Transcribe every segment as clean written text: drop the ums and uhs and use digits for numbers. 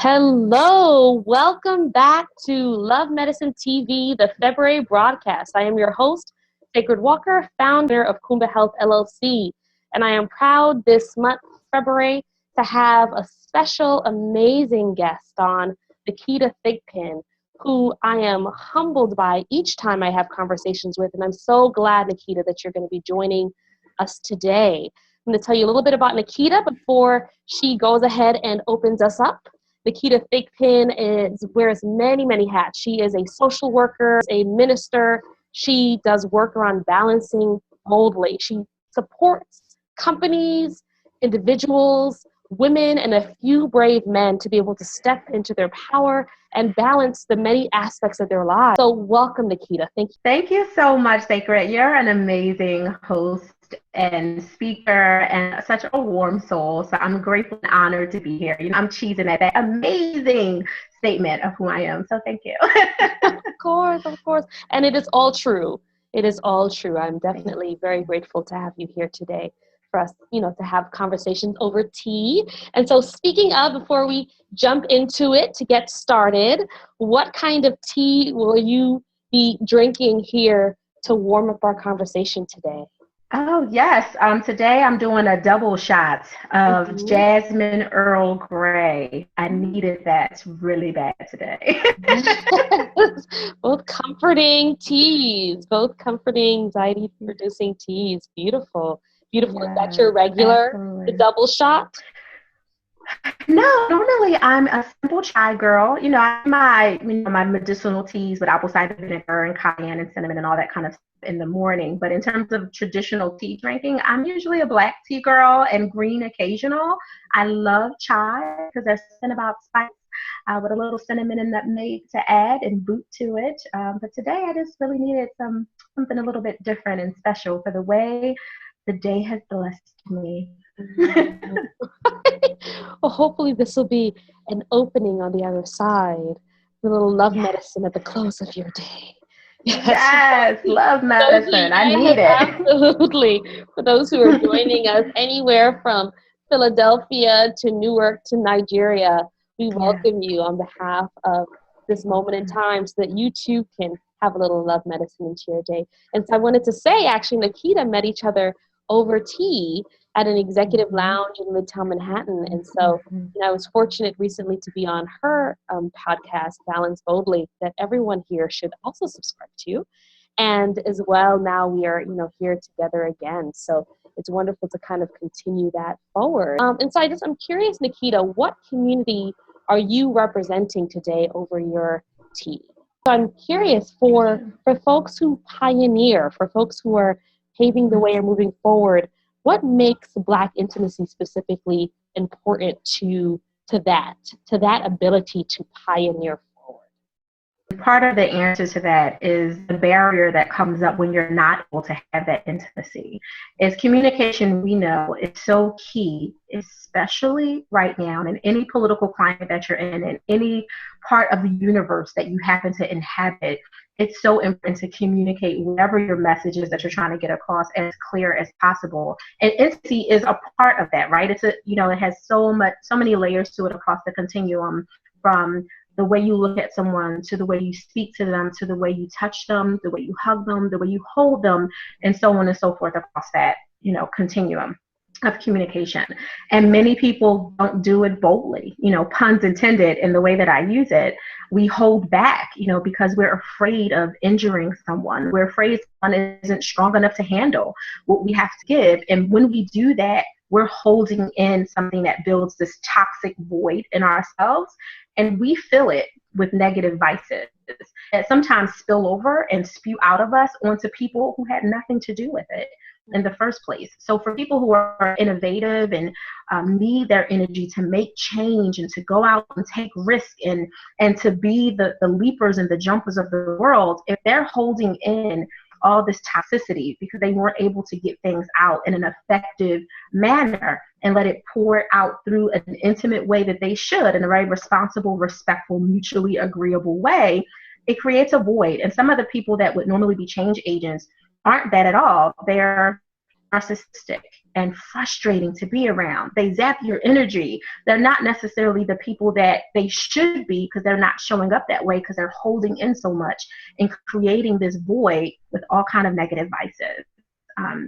Hello, welcome back to Love Medicine TV, the February broadcast. I am your host, Sacred Walker, founder of Kuumba Health, LLC, and I am proud this month, February, to have a special, amazing guest on, Naketa Thigpen, who I am humbled by each time I have conversations with, and I'm so glad, Naketa, that you're going to be joining us today. I'm going to tell you a little bit about Naketa before she goes ahead and opens us up. Naketa Thigpen wears many, many hats. She is a social worker, a minister. She does work around balancing boldly. She supports companies, individuals, women, and a few brave men to be able to step into their power and balance the many aspects of their lives. So welcome, Naketa. Thank you. Thank you so much, Sacred. You're an amazing host and speaker and such a warm soul. So I'm grateful and honored to be here. I'm cheesing at that amazing statement of who I am. So thank you. Of course. And it is all true. It is all true. I'm definitely very grateful to have you here today for us, to have conversations over tea. And so speaking of, before we jump into it to get started, what kind of tea will you be drinking here to warm up our conversation today? Oh, yes. Today I'm doing a double shot of Jasmine Earl Grey. I needed that really bad today. Both comforting teas, both comforting anxiety-producing teas. Beautiful. Beautiful. Yes, is that your regular, the double shot? No, normally I'm a simple chai girl. I have my medicinal teas with apple cider vinegar and cayenne and cinnamon and all that kind of stuff in the morning. But in terms of traditional tea drinking, I'm usually a black tea girl and green occasional. I love chai because there's something about spice with a little cinnamon and nutmeg to add and boot to it. But today I just really needed something a little bit different and special for the way the day has blessed me. Well, hopefully this will be an opening on the other side, a little love medicine at the close of your day. Yes, love medicine. I need it. Absolutely. For those who are joining us anywhere from Philadelphia to Newark to Nigeria, we welcome you on behalf of this moment in time so that you too can have a little love medicine into your day. And so I wanted to say, actually, Naketa met each other over tea at an executive lounge in Midtown Manhattan. And so I was fortunate recently to be on her podcast, Balance Boldly, that everyone here should also subscribe to. And as well, now we are, here together again. So it's wonderful to kind of continue that forward. And so I'm curious, Naketa, what community are you representing today over your tea? So I'm curious for folks who pioneer, for folks who are paving the way or moving forward, what makes Black intimacy specifically important to that ability to pioneer forward? Part of the answer to that is the barrier that comes up when you're not able to have that intimacy. Is communication, we know, is so key, especially right now in any political climate that you're in any part of the universe that you happen to inhabit. It's so important to communicate whatever your message is that you're trying to get across as clear as possible. And intimacy is a part of that, right? It has so many layers to it across the continuum, from the way you look at someone, to the way you speak to them, to the way you touch them, the way you hug them, the way you hold them, and so on and so forth across that, continuum of communication. And many people don't do it boldly, puns intended in the way that I use it. We hold back, because we're afraid of injuring someone. We're afraid someone isn't strong enough to handle what we have to give. And when we do that, we're holding in something that builds this toxic void in ourselves, and we fill it with negative vices that sometimes spill over and spew out of us onto people who had nothing to do with it in the first place. So for people who are innovative and need their energy to make change and to go out and take risk and to be the leapers and the jumpers of the world, if they're holding in all this toxicity because they weren't able to get things out in an effective manner and let it pour out through an intimate way that they should, in a very responsible, respectful, mutually agreeable way, it creates a void. And some of the people that would normally be change agents aren't that at all. They're narcissistic and frustrating to be around. They zap your energy. They're not necessarily the people that they should be because they're not showing up that way because they're holding in so much and creating this void with all kind of negative vices.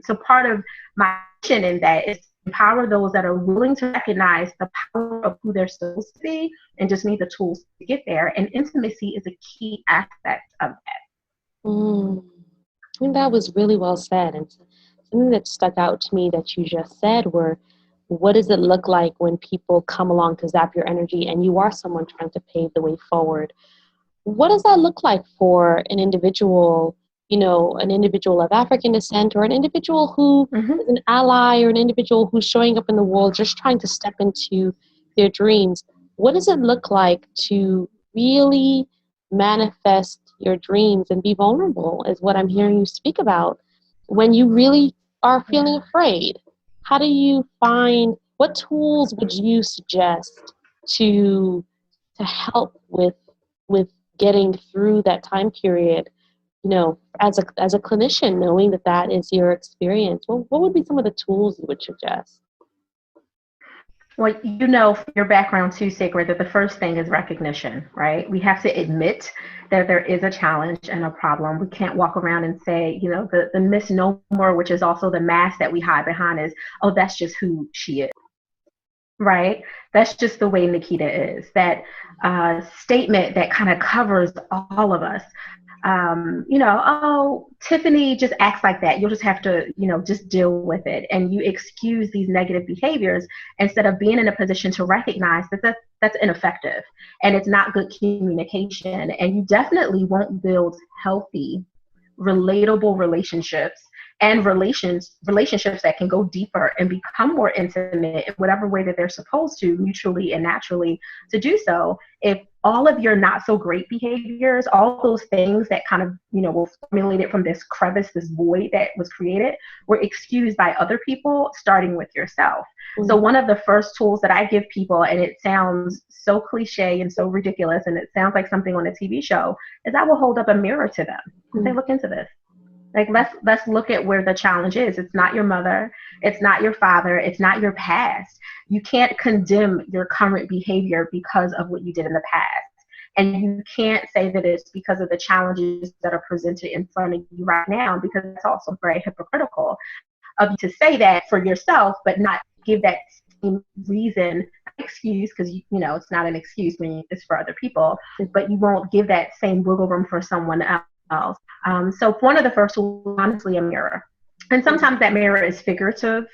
So part of my mission in that is to empower those that are willing to recognize the power of who they're supposed to be and just need the tools to get there. And intimacy is a key aspect of that. I think that was really well said. And something that stuck out to me that you just said were, what does it look like when people come along to zap your energy and you are someone trying to pave the way forward? What does that look like for an individual, an individual of African descent, or an individual who is an ally, or an individual who's showing up in the world just trying to step into their dreams? What does it look like to really manifest your dreams and be vulnerable, is what I'm hearing you speak about, when you really are feeling afraid? How do you find, what tools would you suggest to help with getting through that time period, as a clinician, knowing that is your experience? Well, what would be some of the tools you would suggest? Well, from your background too, Sacred, that the first thing is recognition, right? We have to admit that there is a challenge and a problem. We can't walk around and say, the misnomer, which is also the mask that we hide behind, is, oh, that's just who she is, right? That's just the way Naketa is. That statement that kind of covers all of us. Oh, Tiffany just acts like that. You'll just have to, just deal with it. And you excuse these negative behaviors instead of being in a position to recognize that that's ineffective and it's not good communication. And you definitely won't build healthy, relatable relationships and relationships that can go deeper and become more intimate in whatever way that they're supposed to, mutually and naturally to do so, if all of your not so great behaviors, all those things that kind of, were formulated from this crevice, this void that was created, were excused by other people, starting with yourself. Mm-hmm. So one of the first tools that I give people, and it sounds so cliche and so ridiculous, and it sounds like something on a TV show, is I will hold up a mirror to them and say, look into this. Like, let's look at where the challenge is. It's not your mother. It's not your father. It's not your past. You can't condemn your current behavior because of what you did in the past. And you can't say that it's because of the challenges that are presented in front of you right now, because it's also very hypocritical of you to say that for yourself, but not give that same reason, excuse, because it's not an excuse when it's for other people, but you won't give that same wiggle room for someone else. So one of the first tools, honestly, a mirror. And sometimes that mirror is figurative,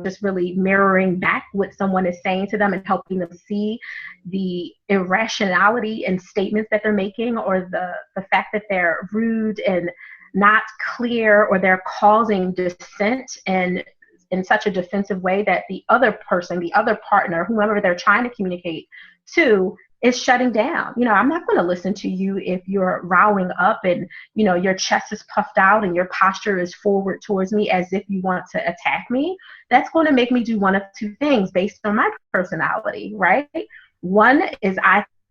just really mirroring back what someone is saying to them and helping them see the irrationality in statements that they're making, or the fact that they're rude and not clear, or they're causing dissent and in such a defensive way that the other person, the other partner, whomever they're trying to communicate to, is shutting down. I'm not going to listen to you if you're rowing up and, your chest is puffed out and your posture is forward towards me as if you want to attack me. That's going to make me do one of two things based on my personality, right? One is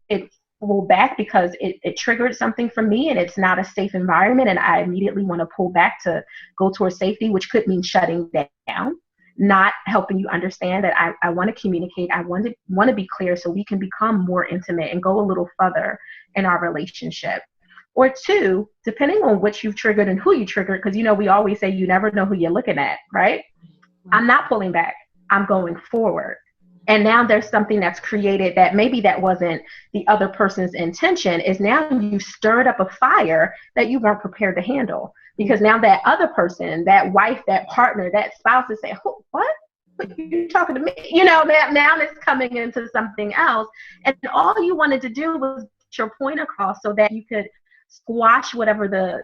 it pull back because it triggered something for me and it's not a safe environment, and I immediately want to pull back to go towards safety, which could mean shutting down, not helping you understand that I want to communicate. I want to be clear so we can become more intimate and go a little further in our relationship. Or two, depending on what you've triggered and who you triggered, because we always say you never know who you're looking at, right? I'm not pulling back. I'm going forward. And now there's something that's created that maybe that wasn't the other person's intention, is now you stirred up a fire that you weren't prepared to handle. Because now that other person, that wife, that partner, that spouse is saying, what? What are you talking to me? Now it's coming into something else. And all you wanted to do was get your point across so that you could squash whatever the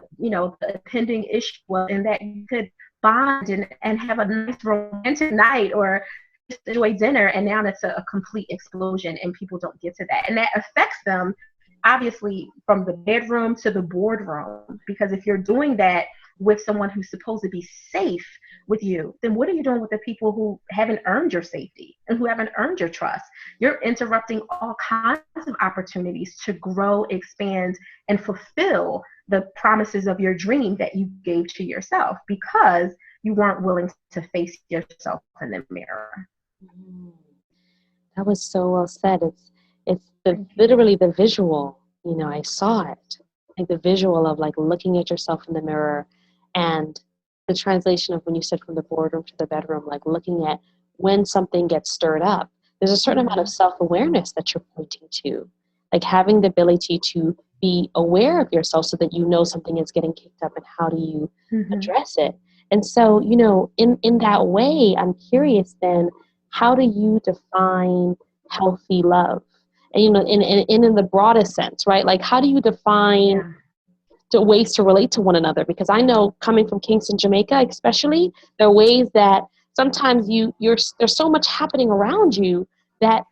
pending issue was, and that you could bond and have a nice romantic night or just enjoy dinner. And now it's a complete explosion and people don't get to that. And that affects them, obviously, from the bedroom to the boardroom, because if you're doing that with someone who's supposed to be safe with you, then what are you doing with the people who haven't earned your safety and who haven't earned your trust? You're interrupting all kinds of opportunities to grow, expand, and fulfill the promises of your dream that you gave to yourself, because you weren't willing to face yourself in the mirror. That was so well said. It's literally the visual. You know, I saw it, like the visual of like looking at yourself in the mirror, and the translation of when you said from the boardroom to the bedroom, like looking at when something gets stirred up. There's a certain amount of self-awareness that you're pointing to, like having the ability to be aware of yourself so that you know something is getting kicked up and how do you address it. And so, you know, in that way, I'm curious then, how do you define healthy love? And, you know, in the broadest sense, right? Like, how do you define the ways to relate to one another? Because I know, coming from Kingston, Jamaica, especially, there are ways that sometimes there's so much happening around you that,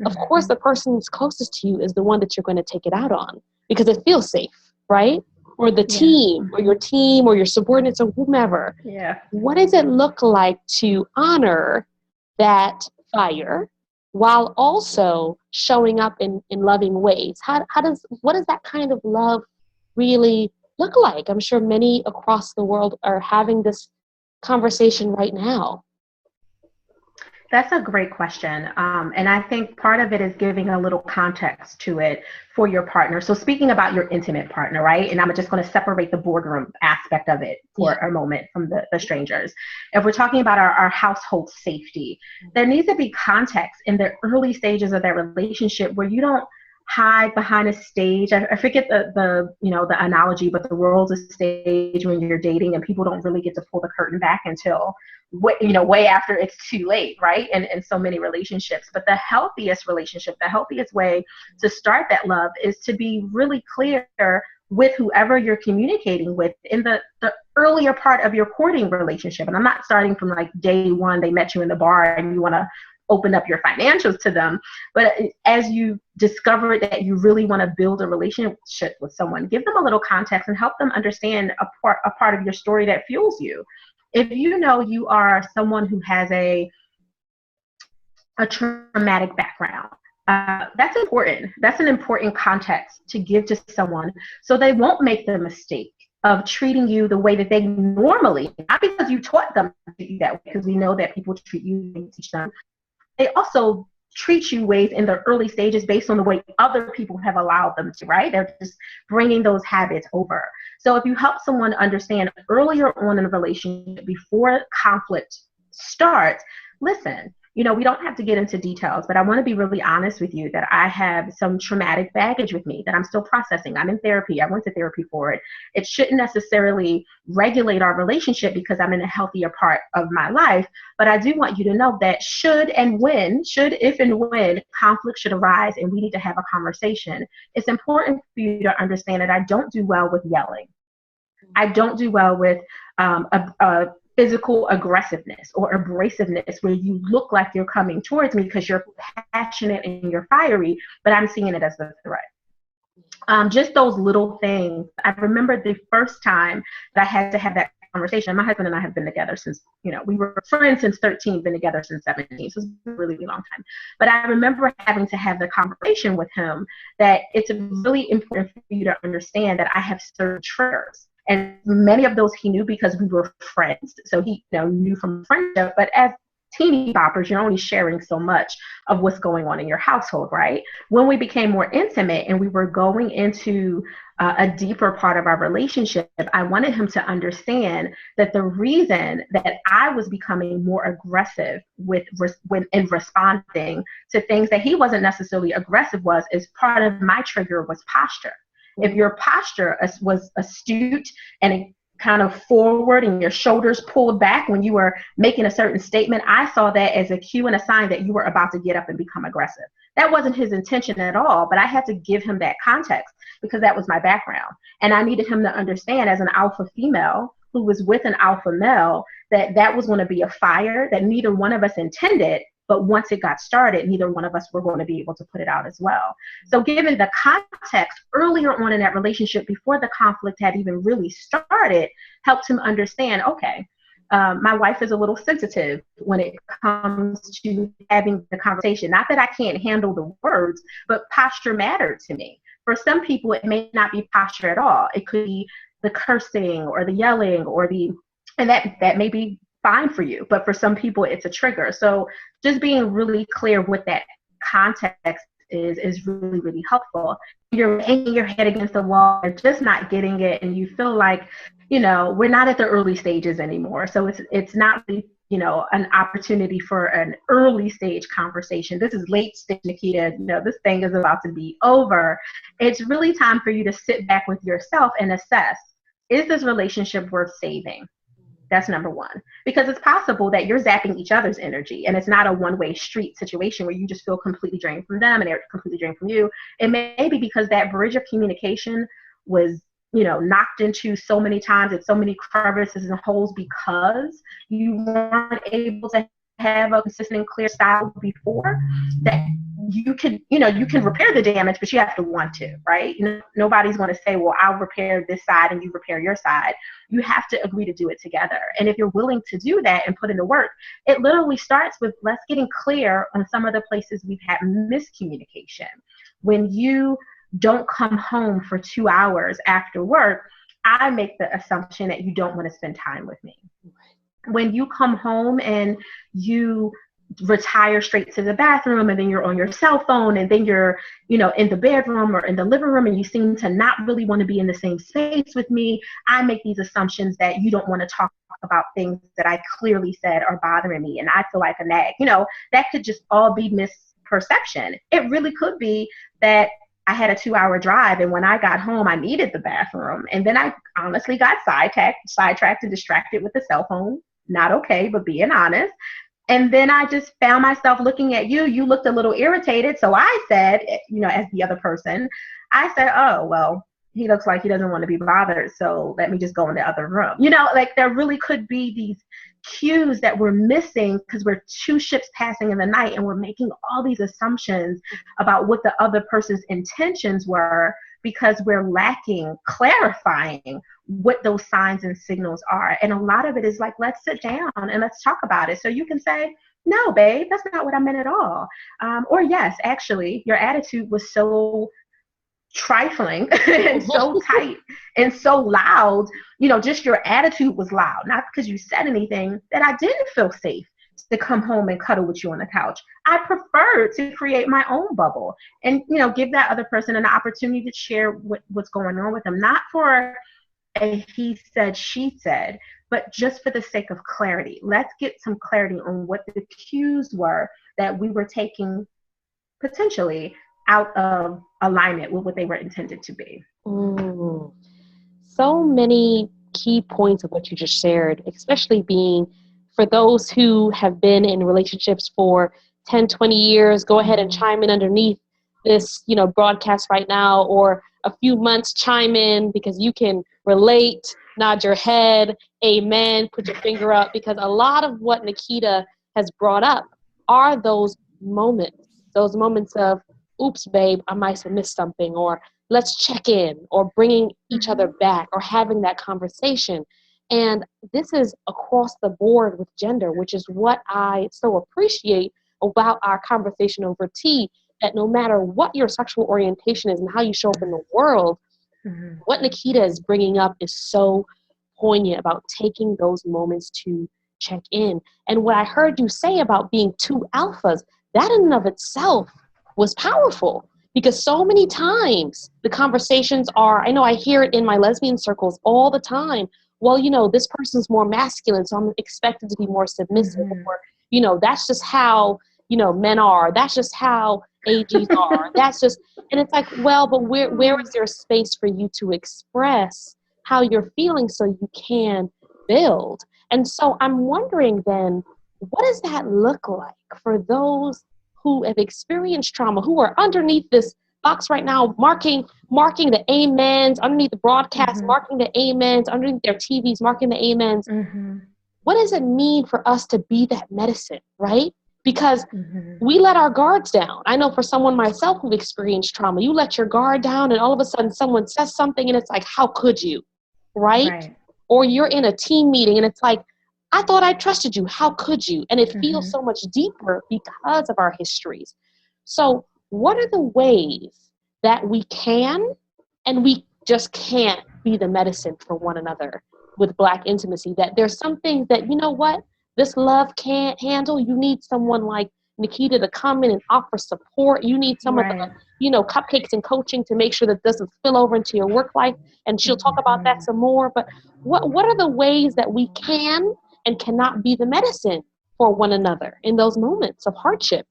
of course, the person who's closest to you is the one that you're going to take it out on because it feels safe, right? Or the team, or your team, or your subordinates, or whomever. Yeah. What does it look like to honor that fire while also showing up in loving ways? What does that kind of love really look like? I'm sure many across the world are having this conversation right now. That's a great question. And I think part of it is giving a little context to it for your partner. So speaking about your intimate partner, right? And I'm just going to separate the boardroom aspect of it for a moment from the strangers. If we're talking about our household safety, there needs to be context in the early stages of that relationship where you don't hide behind a stage. I forget the analogy, but the world's a stage when you're dating and people don't really get to pull the curtain back until way after it's too late, right? And in so many relationships. But the healthiest relationship, the healthiest way to start that love is to be really clear with whoever you're communicating with in the earlier part of your courting relationship. And I'm not starting from like day one, they met you in the bar and you want to open up your financials to them. But as you discover that you really want to build a relationship with someone, give them a little context and help them understand a part of your story that fuels you. If you know you are someone who has a traumatic background, that's important. That's an important context to give to someone so they won't make the mistake of treating you the way that they normally, not because you taught them to treat you that way, because we know that people treat you and teach them. They also treat you ways in the early stages based on the way other people have allowed them to, right? They're just bringing those habits over. So if you help someone understand earlier on in a relationship before conflict starts, listen, we don't have to get into details, but I want to be really honest with you that I have some traumatic baggage with me that I'm still processing. I'm in therapy. I went to therapy for it. It shouldn't necessarily regulate our relationship because I'm in a healthier part of my life. But I do want you to know that if and when conflict should arise and we need to have a conversation, it's important for you to understand that I don't do well with yelling. I don't do well with a physical aggressiveness or abrasiveness where you look like you're coming towards me because you're passionate and you're fiery, but I'm seeing it as a threat. Just those little things. I remember the first time that I had to have that conversation. My husband and I have been together since, we were friends since 13, been together since 17. So it's a really long time. But I remember having to have the conversation with him that it's really important for you to understand that I have certain triggers. And many of those he knew because we were friends. So he knew from friendship. But as teeny boppers, you're only sharing so much of what's going on in your household, right? When we became more intimate and we were going into a deeper part of our relationship, I wanted him to understand that the reason that I was becoming more aggressive in responding to things that he wasn't necessarily aggressive is part of my trigger was posture. If your posture was astute and kind of forward and your shoulders pulled back when you were making a certain statement, I saw that as a cue and a sign that you were about to get up and become aggressive. That wasn't his intention at all, but I had to give him that context because that was my background. And I needed him to understand as an alpha female who was with an alpha male that was going to be a fire that neither one of us intended. But once it got started, neither one of us were going to be able to put it out as well. So given the context earlier on in that relationship, before the conflict had even really started, helped him understand, okay, my wife is a little sensitive when it comes to having the conversation. Not that I can't handle the words, but posture mattered to me. For some people, it may not be posture at all. It could be the cursing or the yelling or and that may be fine for you. But for some people, it's a trigger. So just being really clear with that context is really, really helpful. You're banging your head against the wall, you're just not getting it, and you feel like, we're not at the early stages anymore. So it's not really, an opportunity for an early stage conversation. This is late stage, Naketa. This thing is about to be over. It's really time for you to sit back with yourself and assess, is this relationship worth saving? That's number one. Because it's possible that you're zapping each other's energy, and it's not a one-way street situation where you just feel completely drained from them and they're completely drained from you. It may be because that bridge of communication was, knocked into so many times at so many crevices and holes because you weren't able to have a consistent and clear style before, that you can repair the damage, but you have to want to, right? Nobody's going to say, well, I'll repair this side and you repair your side. You have to agree to do it together. And if you're willing to do that and put in the work, it literally starts with let's getting clear on some of the places we've had miscommunication. When you don't come home for 2 hours after work, I make the assumption that you don't want to spend time with me. When you come home and you retire straight to the bathroom, and then you're on your cell phone, and then you're, in the bedroom or in the living room, and you seem to not really want to be in the same space with me, I make these assumptions that you don't want to talk about things that I clearly said are bothering me, and I feel like a nag. That could just all be misperception. It really could be that I had a 2-hour drive, and when I got home, I needed the bathroom. And then I honestly got sidetracked and distracted with the cell phone. Not okay, but being honest. And then I just found myself looking at you. You looked a little irritated. So I said, as the other person, I said, oh, well, he looks like he doesn't want to be bothered. So let me just go in the other room. There really could be these cues that we're missing because we're two ships passing in the night, and we're making all these assumptions about what the other person's intentions were because we're lacking clarifying what those signs and signals are. And a lot of it is like, let's sit down and let's talk about it. So you can say, no, babe, that's not what I meant at all. Or yes, actually, your attitude was so trifling and so tight and so loud, just your attitude was loud, not because you said anything, that I didn't feel safe to come home and cuddle with you on the couch. I preferred to create my own bubble and, give that other person an opportunity to share what's going on with them, not for a he said, she said, but just for the sake of clarity. Let's get some clarity on what the cues were that we were taking potentially out of alignment with what they were intended to be. So many key points of what you just shared, especially being for those who have been in relationships for 10, 20 years, go ahead and chime in underneath this, broadcast right now, or a few months, chime in because you can relate, nod your head, amen, put your finger up, because a lot of what Naketa has brought up are those moments of, oops, babe, I might have missed something, or let's check in, or bringing each other back, or having that conversation. And this is across the board with gender, which is what I so appreciate about our conversation over tea, that no matter what your sexual orientation is and how you show up in the world, what Naketa is bringing up is so poignant about taking those moments to check in. And what I heard you say about being two alphas, that in and of itself was powerful, because so many times the conversations are, I know I hear it in my lesbian circles all the time, well, this person's more masculine, so I'm expected to be more submissive, or, that's just how, men are, that's just how AGs are, that's just, and it's like, well, but where is there space for you to express how you're feeling so you can build? And so I'm wondering then, what does that look like for those who have experienced trauma, who are underneath this box right now, marking the amens, underneath the broadcast, marking the amens, underneath their TVs, marking the amens. What does it mean for us to be that medicine, right? Because we let our guards down. I know for someone myself who experienced trauma, you let your guard down and all of a sudden someone says something and it's like, how could you, right? Or you're in a team meeting and it's like, I thought I trusted you. How could you? And it feels so much deeper because of our histories. So what are the ways that we can, and we just can't be the medicine for one another with Black intimacy? That there's some things that, you know what? this love can't handle, you need someone like Naketa to come in and offer support. You need some of the, Right. cupcakes and coaching to make sure that doesn't spill over into your work life. And she'll talk about that some more. But what are the ways that we can and cannot be the medicine for one another in those moments of hardship?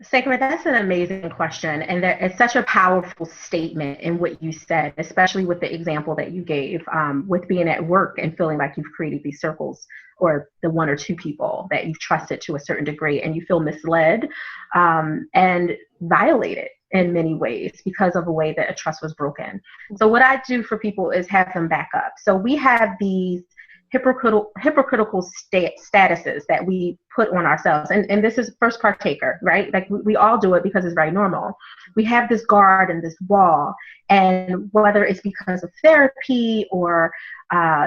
Sacred, that's an amazing question. And it's such a powerful statement in what you said, especially with the example that you gave, with being at work and feeling like you've created these circles, or the one or two people that you've trusted to a certain degree, and you feel misled and violated in many ways because of a way that a trust was broken. So what I do for people is have them back up. So we have these hypocritical statuses that we put on ourselves. And this is first partaker, right? Like we all do it because it's very normal. We have this guard and this wall, and whether it's because of therapy or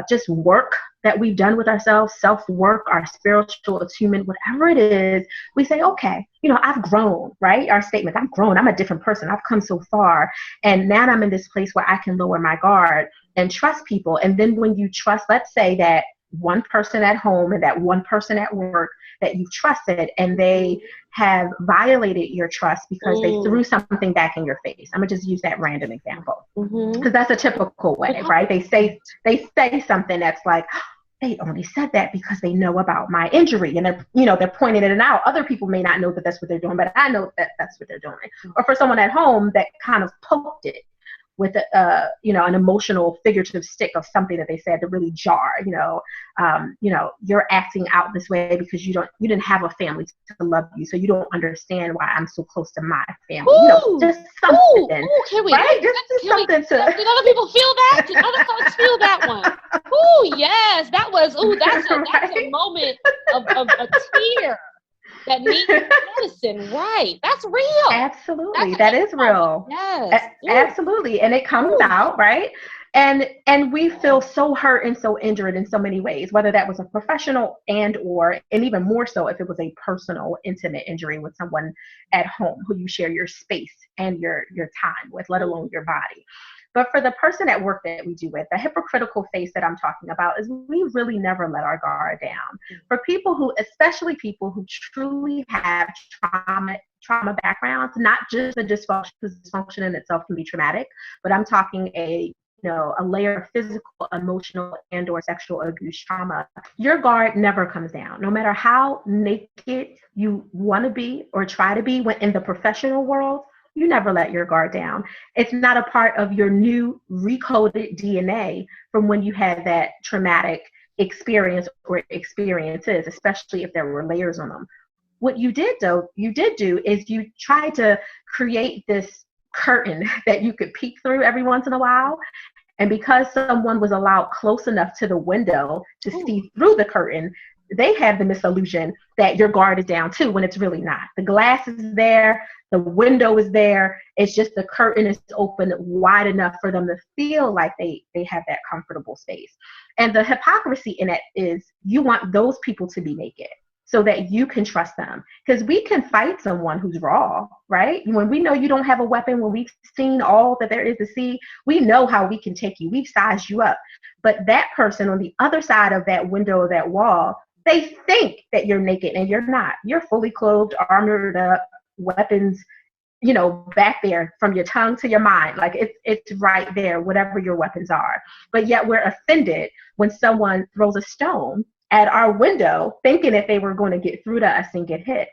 just work that we've done with ourselves, self-work, our spiritual attunement, whatever it is, we say, okay, I've grown, right? Our statement, I've grown, I'm a different person, I've come so far. And now I'm in this place where I can lower my guard and trust people. And then when you trust, let's say that one person at home and that one person at work that you've trusted, and they have violated your trust because they threw something back in your face. I'm gonna just use that random example because that's a typical way, right? They say something that's like, they only said that because they know about my injury, and they're pointing it out. Other people may not know that that's what they're doing, but I know that that's what they're doing. Or for someone at home that kind of poked it with an emotional figurative stick of something that they said to really jar. You're acting out this way because you didn't have a family to love you, so you don't understand why I'm so close to my family. Just something, right? Just something to. Did other people feel that? Did other folks feel that one? Ooh, yes, that was. Ooh, that's a moment of a tear. That needs medicine, right? That's real. Absolutely, that is real. Yes, absolutely, and it comes out, right? And we feel so hurt and so injured in so many ways, whether that was a professional and even more so if it was a personal, intimate injury with someone at home who you share your space and your time with, let alone your body. But for the person at work that we do with, the hypocritical face that I'm talking about is we really never let our guard down. For people especially people who truly have trauma backgrounds, not just the dysfunction, because dysfunction in itself can be traumatic, but I'm talking a layer of physical, emotional, and or sexual abuse trauma. Your guard never comes down. No matter how naked you want to be or try to be in the professional world, you never let your guard down. It's not a part of your new recoded DNA from when you had that traumatic experience or experiences, especially if there were layers on them. What you did do is you tried to create this curtain that you could peek through every once in a while. And because someone was allowed close enough to the window to see through the curtain, they have the misillusion that your guard is down too, when it's really not. The glass is there, the window is there. It's just the curtain is open wide enough for them to feel like they have that comfortable space. And the hypocrisy in it is you want those people to be naked so that you can trust them. Because we can fight someone who's raw, right? When we know you don't have a weapon, when we've seen all that there is to see, we know how we can take you. We've sized you up. But that person on the other side of that window or that wall, they think that you're naked and you're not. You're fully clothed, armored up, weapons, back there from your tongue to your mind. Like it's right there, whatever your weapons are. But yet we're offended when someone throws a stone at our window thinking that they were going to get through to us and get hit.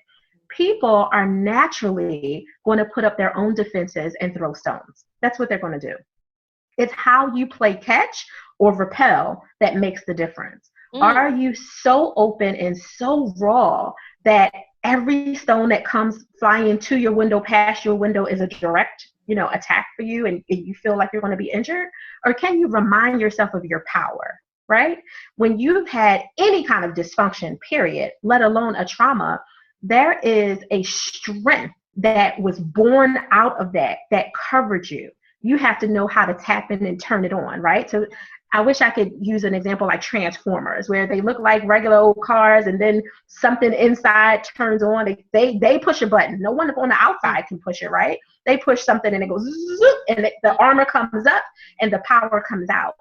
People are naturally going to put up their own defenses and throw stones. That's what they're going to do. It's how you play catch or repel that makes the difference. Are you so open and so raw that every stone that comes flying to your window, past your window, is a direct, attack for you and you feel like you're going to be injured? Or can you remind yourself of your power, right? When you've had any kind of dysfunction, period, let alone a trauma, there is a strength that was born out of that covered you. You have to know how to tap in and turn it on, right? So I wish I could use an example like Transformers, where they look like regular old cars and then something inside turns on. They push a button. No one on the outside can push it, right? They push something and it goes zoop, and the armor comes up and the power comes out.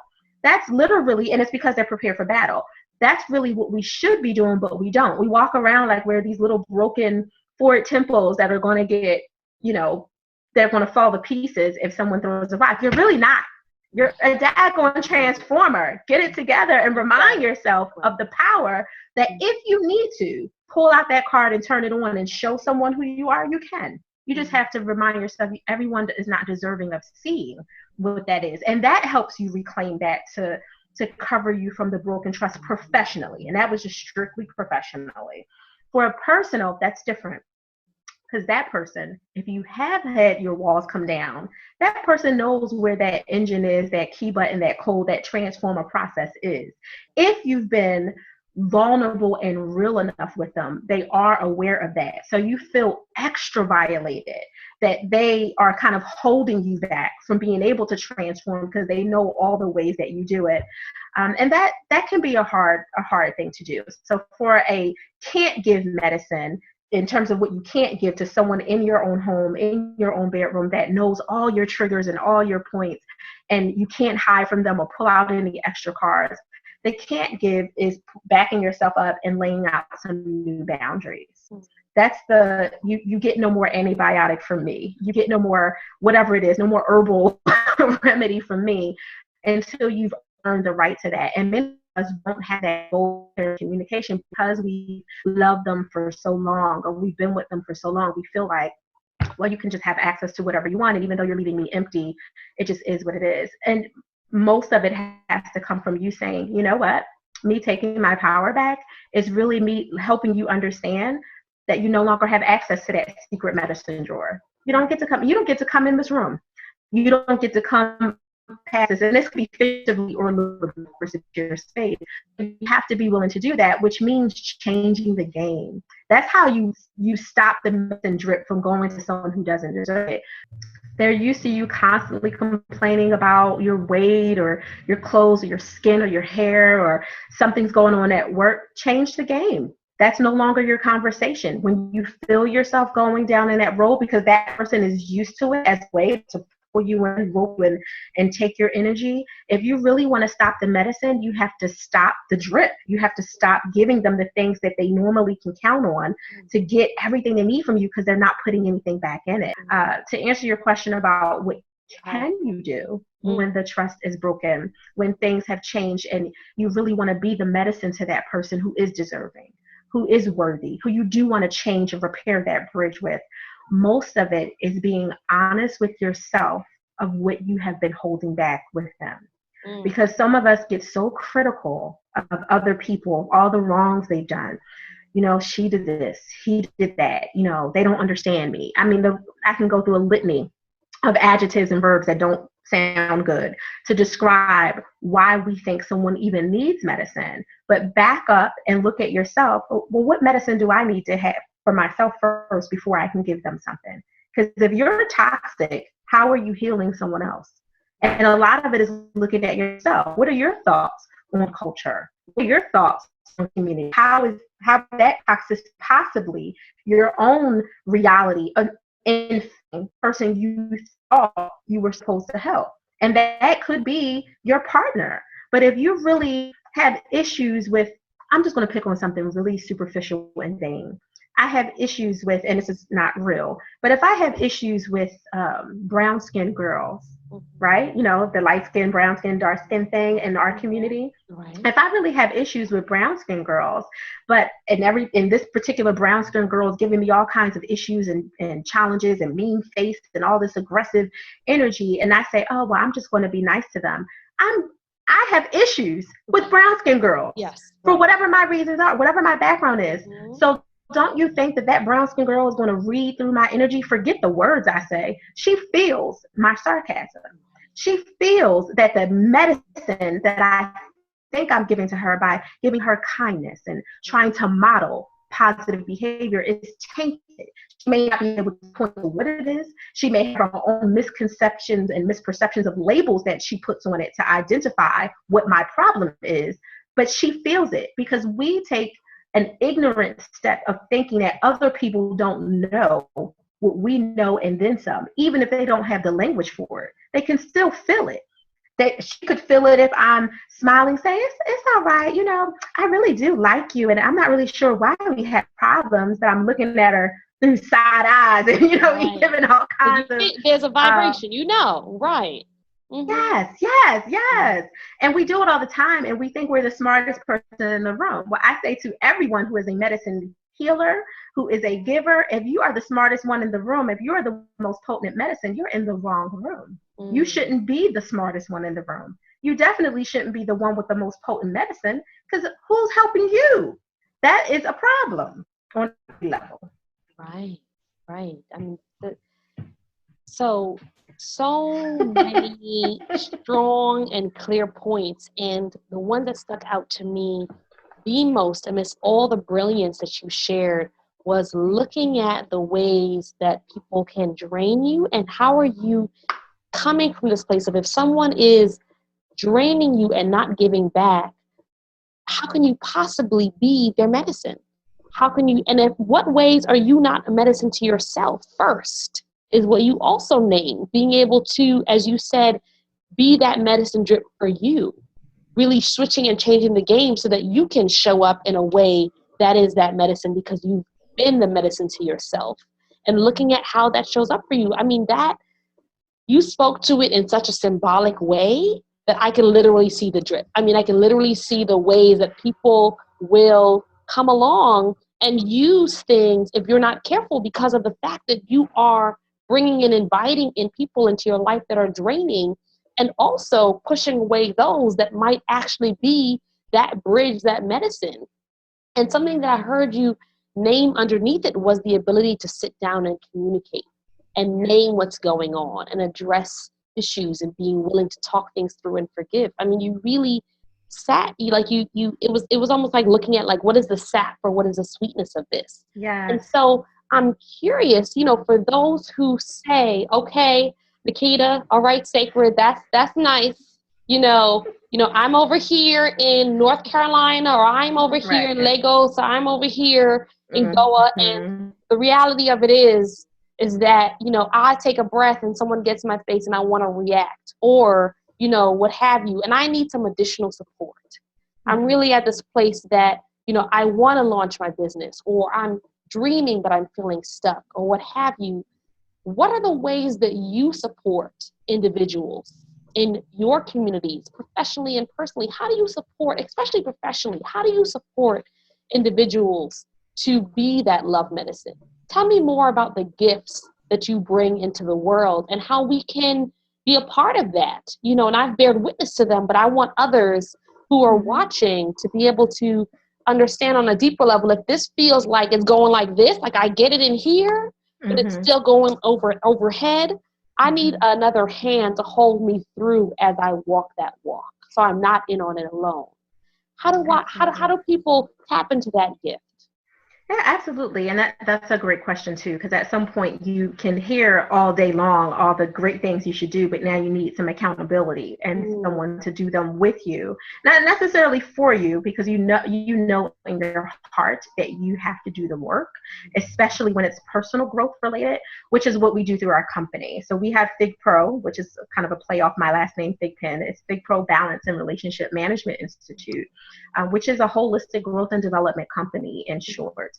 That's literally, and it's because they're prepared for battle. That's really what we should be doing, but we don't. We walk around like we're these little broken forward temples that are going to get, they're going to fall to pieces if someone throws a rock. You're really not. You're a daggone transformer. Get it together and remind yourself of the power that if you need to pull out that card and turn it on and show someone who you are, you can. You just have to remind yourself everyone is not deserving of seeing what that is. And that helps you reclaim that to cover you from the broken trust professionally. And that was just strictly professionally. For a personal, that's different. Because that person, if you have had your walls come down, that person knows where that engine is, that key button, that code, that transformer process is. If you've been vulnerable and real enough with them, they are aware of that. So you feel extra violated, that they are kind of holding you back from being able to transform because they know all the ways that you do it. And that can be a hard thing to do. So for a can't give medicine, in terms of what you can't give to someone in your own home, in your own bedroom, that knows all your triggers and all your points, and you can't hide from them or pull out any extra cards. The can't give is backing yourself up and laying out some new boundaries. That's you get no more antibiotic from me. You get no more whatever it is, no more herbal remedy from me until you've earned the right to that. And many of us don't have that goal communication because we love them for so long, or we've been with them for so long. We feel like, well, you can just have access to whatever you want, and even though you're leaving me empty, it just is what it is. And most of it has to come from you saying, you know what, me taking my power back is really me helping you understand that you no longer have access to that secret medicine drawer. You don't get to come in this room. You don't get to come past this. And this could be figuratively or literally for secure space. You have to be willing to do that, which means changing the game. That's how you stop the medicine drip from going to someone who doesn't deserve it. They're used to you constantly complaining about your weight or your clothes or your skin or your hair, or something's going on at work. Change the game. That's no longer your conversation. When you feel yourself going down in that role because that person is used to it as a way to pull you in, roll in, and take your energy, if you really want to stop the medicine, you have to stop the drip. You have to stop giving them the things that they normally can count on to get everything they need from you because they're not putting anything back in it. To answer your question about what can you do when the trust is broken, when things have changed and you really want to be the medicine to that person who is deserving, who is worthy, who you do want to change and repair that bridge with. Most of it is being honest with yourself of what you have been holding back with them. Because some of us get so critical of other people, all the wrongs they've done. She did this, he did that, they don't understand me. I mean, I can go through a litany of adjectives and verbs that don't sound good to describe why we think someone even needs medicine. But back up and look at yourself. Well, what medicine do I need to have for myself first before I can give them something? Because if you're toxic, how are you healing someone else? And a lot of it is looking at yourself. What are your thoughts on culture? What are your thoughts on community? How that toxic possibly your own reality in person you thought you were supposed to help? And that could be your partner. But if you really have issues with, I'm just going to pick on something really superficial and vain. I have issues with, and this is not real, but if I have issues with brown-skinned girls, right? The light-skinned, brown-skinned, dark-skinned thing in our community. Right. If I really have issues with brown-skinned girls, but in this particular brown-skinned girl is giving me all kinds of issues and challenges and mean face and all this aggressive energy, and I say, oh, well, I'm just going to be nice to them. I have issues with brown-skinned girls. Yes. Right. For whatever my reasons are, whatever my background is. Mm-hmm. So don't you think that brown-skinned girl is going to read through my energy? Forget the words I say. She feels my sarcasm. She feels that the medicine that I think I'm giving to her by giving her kindness and trying to model positive behavior is tainted. She may not be able to point to what it is. She may have her own misconceptions and misperceptions of labels that she puts on it to identify what my problem is, but she feels it because we take an ignorant step of thinking that other people don't know what we know and then some. Even if they don't have the language for it, they can still feel it. she could feel it if I'm smiling, say, it's all right. I really do like you. And I'm not really sure why we had problems, but I'm looking at her through side eyes and, Right. giving all kinds of. There's a vibration, right. Mm-hmm. Yes. And we do it all the time, and we think we're the smartest person in the room. Well, I say to everyone who is a medicine healer, who is a giver, if you are the smartest one in the room, if you're the most potent medicine, you're in the wrong room. Mm-hmm. You shouldn't be the smartest one in the room. You definitely shouldn't be the one with the most potent medicine, because who's helping you? That is a problem on every level. Right. I mean, so many strong and clear points, and the one that stuck out to me the most amidst all the brilliance that you shared was looking at the ways that people can drain you, and how are you coming from this place of, if someone is draining you and not giving back, how can you possibly be their medicine? How can you, and in what ways are you not a medicine to yourself first, is what you also named. Being able to, as you said, be that medicine drip for you. Really switching and changing the game so that you can show up in a way that is that medicine, because you've been the medicine to yourself. And looking at how that shows up for you. I mean, that you spoke to it in such a symbolic way that I can literally see the drip. I mean, I can literally see the ways that people will come along and use things if you're not careful, because of the fact that you are bringing and inviting in people into your life that are draining, and also pushing away those that might actually be that bridge, that medicine. And something that I heard you name underneath it was the ability to sit down and communicate and name what's going on and address issues, and being willing to talk things through and forgive. I mean, you really it was almost like looking at, like, what is the sap or what is the sweetness of this? Yeah. And so I'm curious, for those who say, okay, Naketa, all right, sacred, that's nice. I'm over here in North Carolina, or I'm over here in Lagos, or I'm over here in Goa. And the reality of it is that, I take a breath and someone gets in my face and I want to react, or, what have you. And I need some additional support. I'm really at this place that, I want to launch my business, or I'm dreaming, but I'm feeling stuck, or what have you. What are the ways that you support individuals in your communities, professionally and personally? How do you support, especially professionally, how do you support individuals to be that love medicine? Tell me more about the gifts that you bring into the world and how we can be a part of that. And I've bared witness to them, but I want others who are watching to be able to understand on a deeper level, if this feels like it's going like this, like I get it in here, but it's still going overhead, I need another hand to hold me through as I walk that walk, so I'm not in on it alone. How do people tap into that gift? Yeah, absolutely. And that's a great question too, because at some point you can hear all day long all the great things you should do, but now you need some accountability and someone to do them with you. Not necessarily for you, because you know in your heart that you have to do the work, especially when it's personal growth related, which is what we do through our company. So we have Thipro, which is kind of a play off my last name, Thigpen. It's Thipro Balance and Relationship Management Institute, which is a holistic growth and development company in short.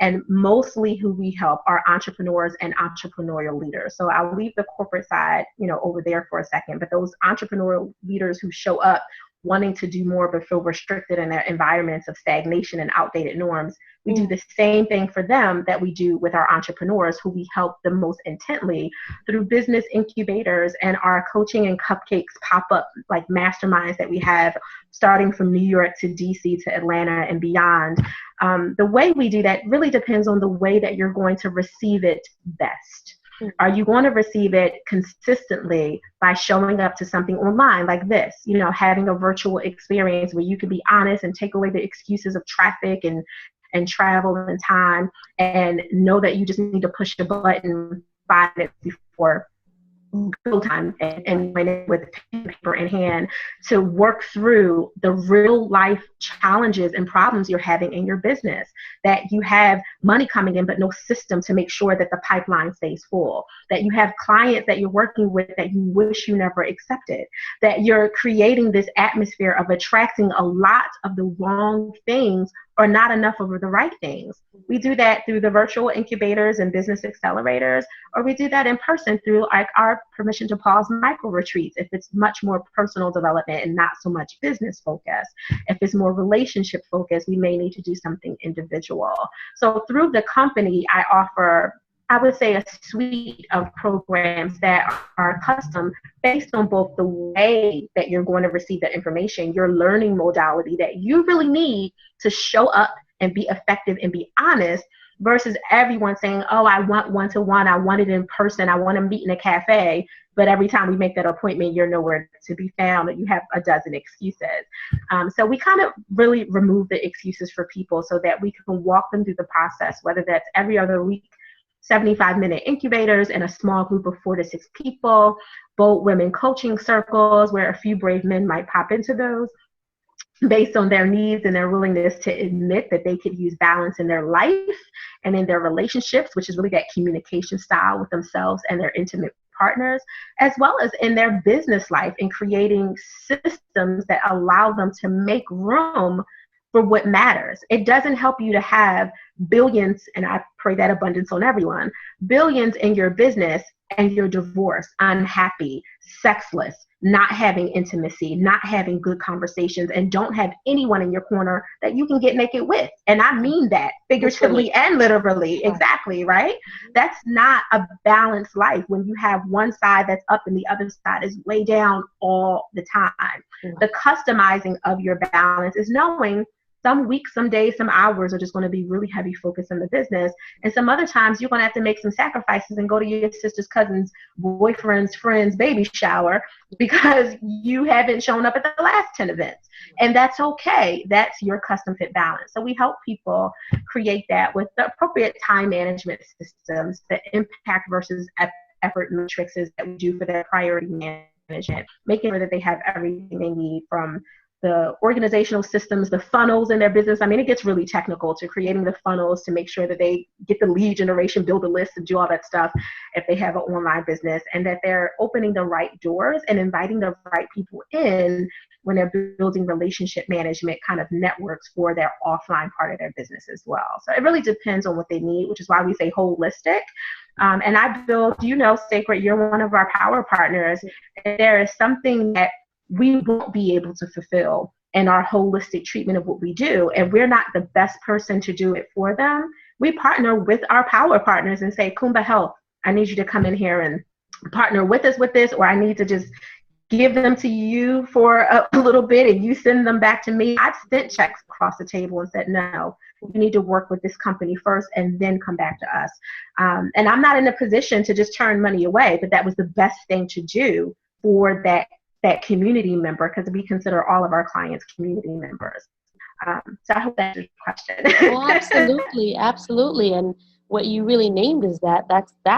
And mostly who we help are entrepreneurs and entrepreneurial leaders. So I'll leave the corporate side, over there for a second, but those entrepreneurial leaders who show up wanting to do more but feel restricted in their environments of stagnation and outdated norms, we do the same thing for them that we do with our entrepreneurs, who we help the most intently through business incubators and our coaching and cupcakes pop-up like masterminds that we have starting from New York to DC to Atlanta and beyond. The way we do that really depends on the way that you're going to receive it best. Are you going to receive it consistently by showing up to something online like this, having a virtual experience where you can be honest and take away the excuses of traffic and travel and time, and know that you just need to push the button 5 minutes before go time and with pen and paper in hand to work through the real life challenges and problems you're having in your business, that you have money coming in but no system to make sure that the pipeline stays full, that you have clients that you're working with that you wish you never accepted, that you're creating this atmosphere of attracting a lot of the wrong things or not enough of the right things. We do that through the virtual incubators and business accelerators, or we do that in person through like our permission to pause micro retreats if it's much more personal development and not so much business focus. If it's more relationship focused, we may need to do something individual. So through the company, I offer, I would say, a suite of programs that are custom based on both the way that you're going to receive that information, your learning modality that you really need to show up and be effective and be honest, versus everyone saying, oh, I want one-to-one, I want it in person, I want to meet in a cafe, but every time we make that appointment, you're nowhere to be found, and you have a dozen excuses. So we kind of really remove the excuses for people so that we can walk them through the process, whether that's every other week, 75-minute incubators in a small group of 4 to 6 people, bold women coaching circles where a few brave men might pop into those based on their needs and their willingness to admit that they could use balance in their life and in their relationships, which is really that communication style with themselves and their intimate partners, as well as in their business life, and creating systems that allow them to make room for what matters. It doesn't help you to have billions, and I pray that abundance on everyone, billions in your business and you're divorced, unhappy, sexless, not having intimacy, not having good conversations, and don't have anyone in your corner that you can get naked with. And I mean that figuratively and literally. Exactly, right? That's not a balanced life when you have one side that's up and the other side is way down all the time. The customizing of your balance is knowing some weeks, some days, some hours are just going to be really heavy focus on the business. And some other times you're going to have to make some sacrifices and go to your sister's, cousin's, boyfriend's, friend's baby shower because you haven't shown up at the last 10 events. And that's okay. That's your custom fit balance. So we help people create that with the appropriate time management systems, the impact versus effort matrices that we do for their priority management, making sure that they have everything they need, from the organizational systems, the funnels in their business. I mean, it gets really technical, to creating the funnels to make sure that they get the lead generation, build a list, and do all that stuff if they have an online business, and that they're opening the right doors and inviting the right people in when they're building relationship management kind of networks for their offline part of their business as well. So it really depends on what they need, which is why we say holistic. And I build, Sacred, you're one of our power partners. And there is something that we won't be able to fulfill in our holistic treatment of what we do, and we're not the best person to do it for them, we partner with our power partners and say, Kuumba Health, I need you to come in here and partner with us with this, or I need to just give them to you for a little bit and you send them back to me. I've sent checks across the table and said, no, you need to work with this company first and then come back to us. And I'm not in a position to just turn money away, but that was the best thing to do for that community member, because we consider all of our clients community members. So I hope that answers your question. Well, absolutely, absolutely. And what you really named is that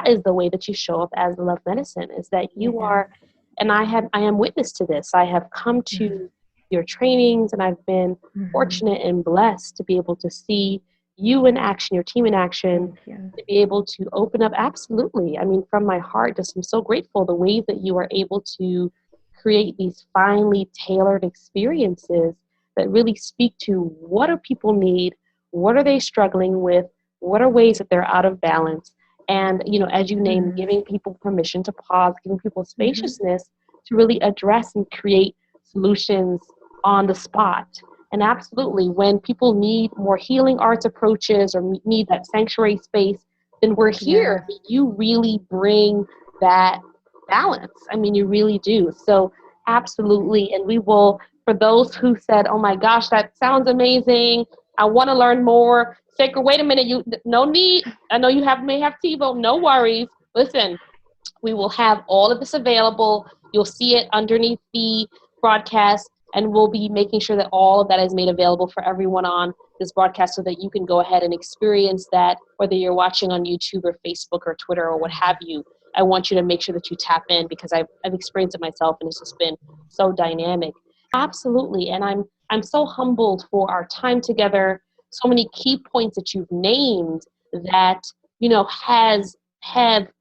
is the way that you show up as Love Medicine, is that you are, and I am witness to this. I have come to your trainings, and I've been fortunate and blessed to be able to see you in action, your team in action, to be able to open up. Absolutely. I mean, from my heart, just I'm so grateful the way that you are able to create these finely tailored experiences that really speak to what do people need, what are they struggling with, what are ways that they're out of balance, and as you name, giving people permission to pause, giving people spaciousness to really address and create solutions on the spot. And absolutely, when people need more healing arts approaches or need that sanctuary space, then we're here. You really bring that balance. I mean, you really do. So absolutely. And we will, for those who said, oh my gosh, that sounds amazing, I want to learn more. Sacred, wait a minute, no need. I know you may have TiVo, no worries. Listen, we will have all of this available. You'll see it underneath the broadcast, and we'll be making sure that all of that is made available for everyone on this broadcast so that you can go ahead and experience that, whether you're watching on YouTube or Facebook or Twitter or what have you. I want you to make sure that you tap in, because I've experienced it myself, and it's just been so dynamic. Absolutely. And I'm so humbled for our time together. So many key points that you've named that,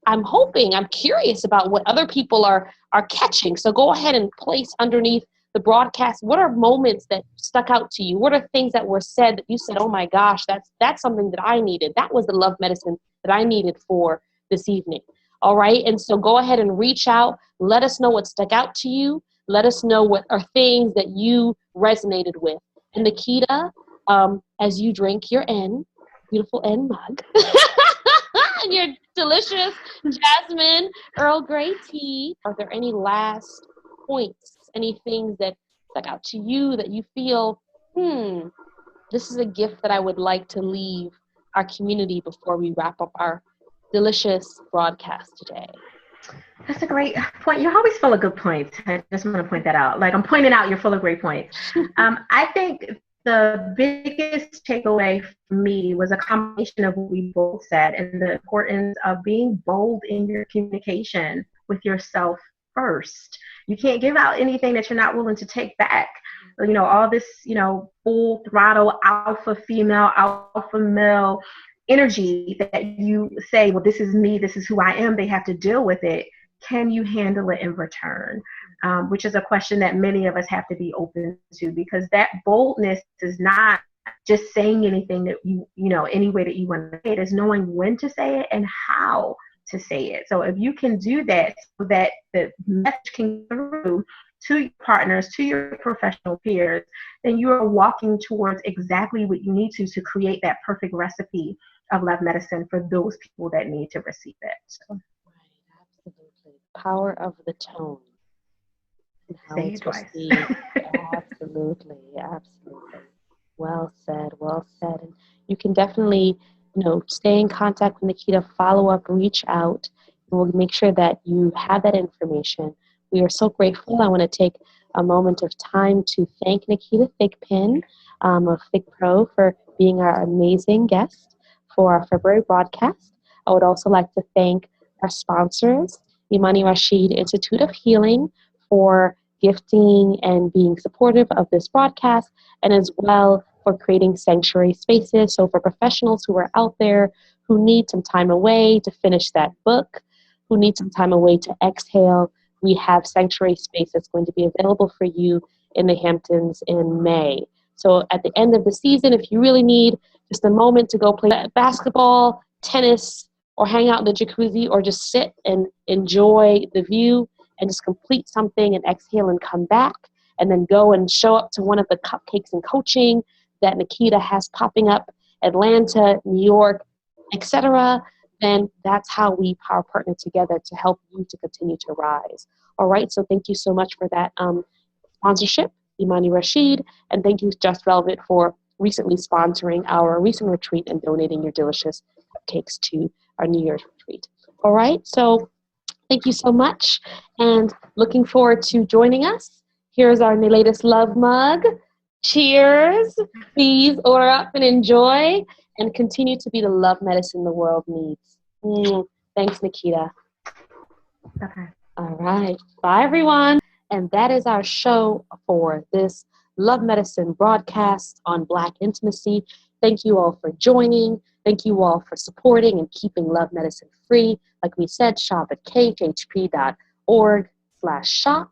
I'm curious about what other people are catching. So go ahead and place underneath the broadcast, what are moments that stuck out to you? What are things that were said that you said, oh my gosh, that's something that I needed. That was the love medicine that I needed for this evening. All right. And so go ahead and reach out. Let us know what stuck out to you. Let us know what are things that you resonated with. And Naketa, as you drink your beautiful mug, and your delicious jasmine Earl Grey tea, are there any last points, any things that stuck out to you that you feel, this is a gift that I would like to leave our community before we wrap up our delicious broadcast today? That's a great point. You're always full of good points. I just want to point that out. Like, I'm pointing out you're full of great points. I think the biggest takeaway for me was a combination of what we both said, and the importance of being bold in your communication with yourself first. You can't give out anything that you're not willing to take back. All this, full throttle alpha female, alpha male energy that you say, well, this is me, this is who I am, they have to deal with it. Can you handle it in return? Which is a question that many of us have to be open to, because that boldness is not just saying anything that any way that you want to say it, is knowing when to say it and how to say it. So if you can do that, so that the message can go through to your partners, to your professional peers, then you are walking towards exactly what you need to create that perfect recipe of love medicine for those people that need to receive it. So. Right, absolutely. Power of the tone. And how Say it's it twice. received. Absolutely, absolutely. Well said, well said. And you can definitely, stay in contact with Naketa, follow up, reach out, and we'll make sure that you have that information. We are so grateful. I want to take a moment of time to thank Naketa Thigpen of Thipro for being our amazing guest for our February broadcast. I would also like to thank our sponsors, Imani Rashid Institute of Healing, for gifting and being supportive of this broadcast, and as well for creating sanctuary spaces. So for professionals who are out there who need some time away to finish that book, who need some time away to exhale, we have sanctuary space that's going to be available for you in the Hamptons in May. So at the end of the season, if you really need just a moment to go play basketball, tennis, or hang out in the jacuzzi, or just sit and enjoy the view and just complete something and exhale and come back, and then go and show up to one of the cupcakes and coaching that Naketa has popping up, Atlanta, New York, etc., then that's how we power partner together to help you to continue to rise. All right, so thank you so much for that sponsorship, Imani Rashid, and thank you, Just Relevant, for recently sponsoring our recent retreat and donating your delicious cupcakes to our New Year's retreat. All right, so thank you so much, and looking forward to joining us. Here's our latest love mug. Cheers. Please order up and enjoy, and continue to be the love medicine the world needs. Thanks, Naketa. Okay. All right. Bye, everyone. And that is our show for this Love Medicine broadcast on Black intimacy. Thank you all for joining. Thank you all for supporting and keeping Love Medicine free. Like we said, shop at khhp.org/shop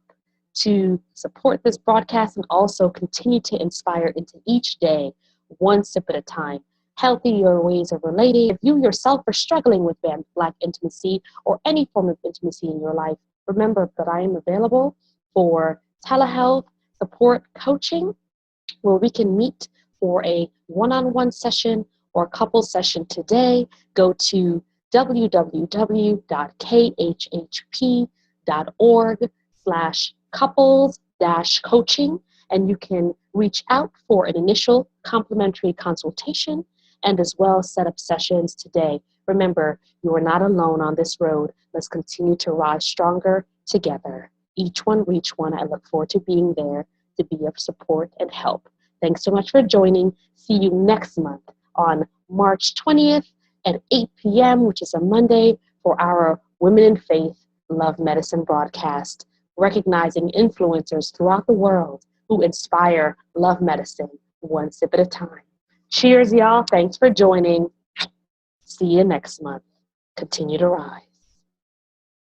to support this broadcast and also continue to inspire into each day, one sip at a time. Healthier ways of relating. If you yourself are struggling with Black intimacy or any form of intimacy in your life, remember that I am available for telehealth support coaching, where we can meet for a one-on-one session or couple session today. Go to www.khhp.org/couples-coaching, and you can reach out for an initial complimentary consultation and as well set up sessions today. Remember, you are not alone on this road. Let's continue to rise stronger together. Each one reach one. I look forward to being there to be of support and help. Thanks so much for joining. See you next month on March 20th at 8 p.m., which is a Monday, for our Women in Faith, Love Medicine broadcast, recognizing influencers throughout the world who inspire love medicine one sip at a time. Cheers, y'all. Thanks for joining. See you next month. Continue to rise.